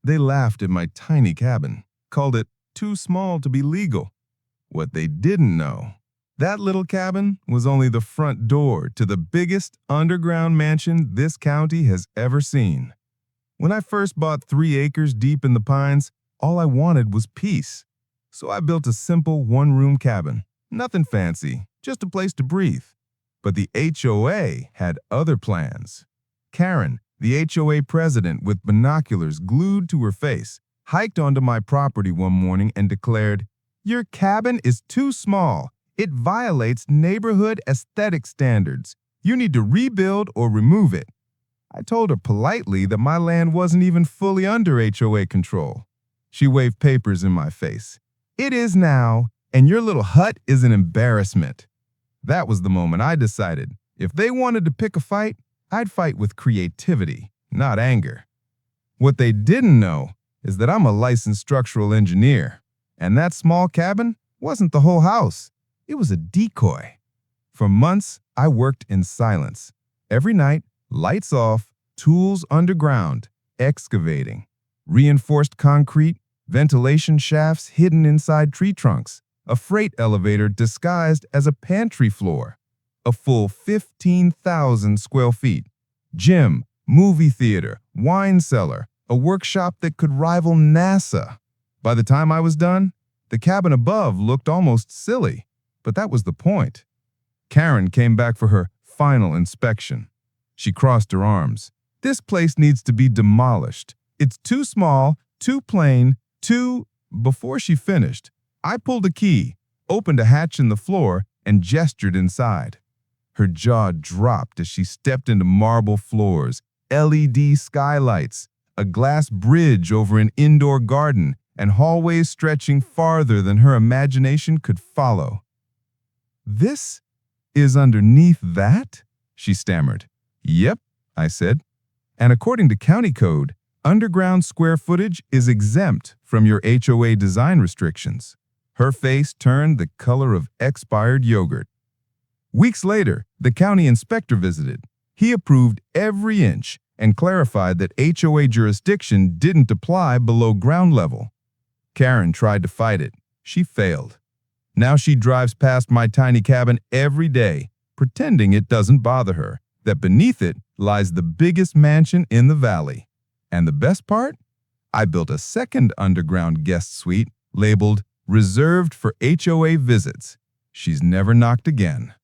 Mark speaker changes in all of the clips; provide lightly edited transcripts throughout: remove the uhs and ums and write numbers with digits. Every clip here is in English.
Speaker 1: They laughed at my tiny cabin, called it too small to be legal. What they didn't know, that little cabin was only the front door to the biggest underground mansion this county has ever seen. When I first bought 3 acres deep in the pines, all I wanted was peace. So I built a simple one-room cabin. Nothing fancy, just a place to breathe. But the HOA had other plans. Karen, the HOA president with binoculars glued to her face, hiked onto my property one morning and declared, "Your cabin is too small. It violates neighborhood aesthetic standards. You need to rebuild or remove it." I told her politely that my land wasn't even fully under HOA control. She waved papers in my face. "It is now, and your little hut is an embarrassment." That was the moment I decided if they wanted to pick a fight, I'd fight with creativity, not anger. What they didn't know is that I'm a licensed structural engineer, and that small cabin wasn't the whole house. It was a decoy. For months, I worked in silence. Every night, lights off, tools underground, excavating. Reinforced concrete, ventilation shafts hidden inside tree trunks, a freight elevator disguised as a pantry floor, a full 15,000 square feet, gym, movie theater, wine cellar, a workshop that could rival NASA. By the time I was done, the cabin above looked almost silly, but that was the point. Karen came back for her final inspection. She crossed her arms. "This place needs to be demolished. It's too small, too plain, too—" Before she finished, I pulled a key, opened a hatch in the floor, and gestured inside. Her jaw dropped as she stepped into marble floors, LED skylights, a glass bridge over an indoor garden, and hallways stretching farther than her imagination could follow. "This is underneath that?" she stammered. "Yep," I said. "And according to county code, underground square footage is exempt from your HOA design restrictions." Her face turned the color of expired yogurt. Weeks later, the county inspector visited. He approved every inch and clarified that HOA jurisdiction didn't apply below ground level. Karen tried to fight it. She failed. Now she drives past my tiny cabin every day, pretending it doesn't bother her, that beneath it lies the biggest mansion in the valley. And the best part? I built a second underground guest suite labeled "Reserved for HOA Visits." She's never knocked again.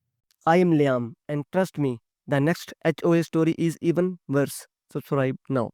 Speaker 2: I am Liam, and trust me, the next HOA story is even worse. Subscribe now.